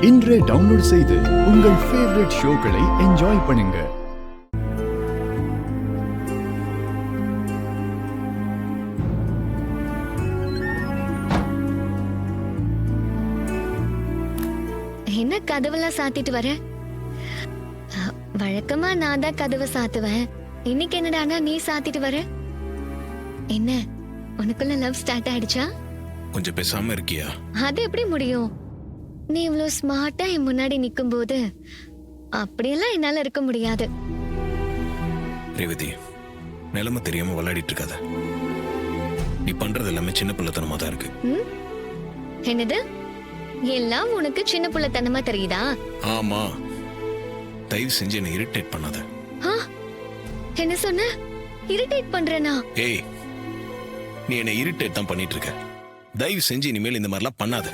இன்றே டவுன்லோட் செய்து உங்கள் ஃபேவரட் ஷோக்களை என்ஜாய் பண்ணுங்க. என்ன கதவெல்லாம் சாத்திட்டு வர? வழக்கமா நான் தான் கதவை சாத்துவேன். இன்னைக்கு என்னடானா நீ சாத்திட்டு வர? என்ன உனக்குள்ள லவ் ஸ்டார்ட் ஆயிடுச்சா? கொஞ்சம் பேசாம இருக்கியா? அது எப்படி முடியும்? நீ இவ்வளவு ஸ்மார்ட்டா என் முன்னாடி நிக்கும் போது அப்படியெல்லாம் என்னால இருக்க முடியாது. ரேவதி, நிலைமை தெரியாம விளையாடிட்டு இருக்காத. நீ பண்றது எல்லாமே சின்ன பிள்ளைத்தனமா தான் இருக்கு. என்னது? எல்லாம் உனக்கு சின்ன பிள்ளைத்தனமா தெரியுதா? ஆமா, தயவு செஞ்சு என்ன இரிட்டேட் பண்ணாத. என்ன சொன்ன? இரிட்டேட் பண்றேனா? ஏய், நீ என்ன இரிட்டேட் தான் பண்ணிட்டு இருக்க. தயவு செஞ்சு இனிமேல் இந்த மாதிரிலாம் பண்ணாத.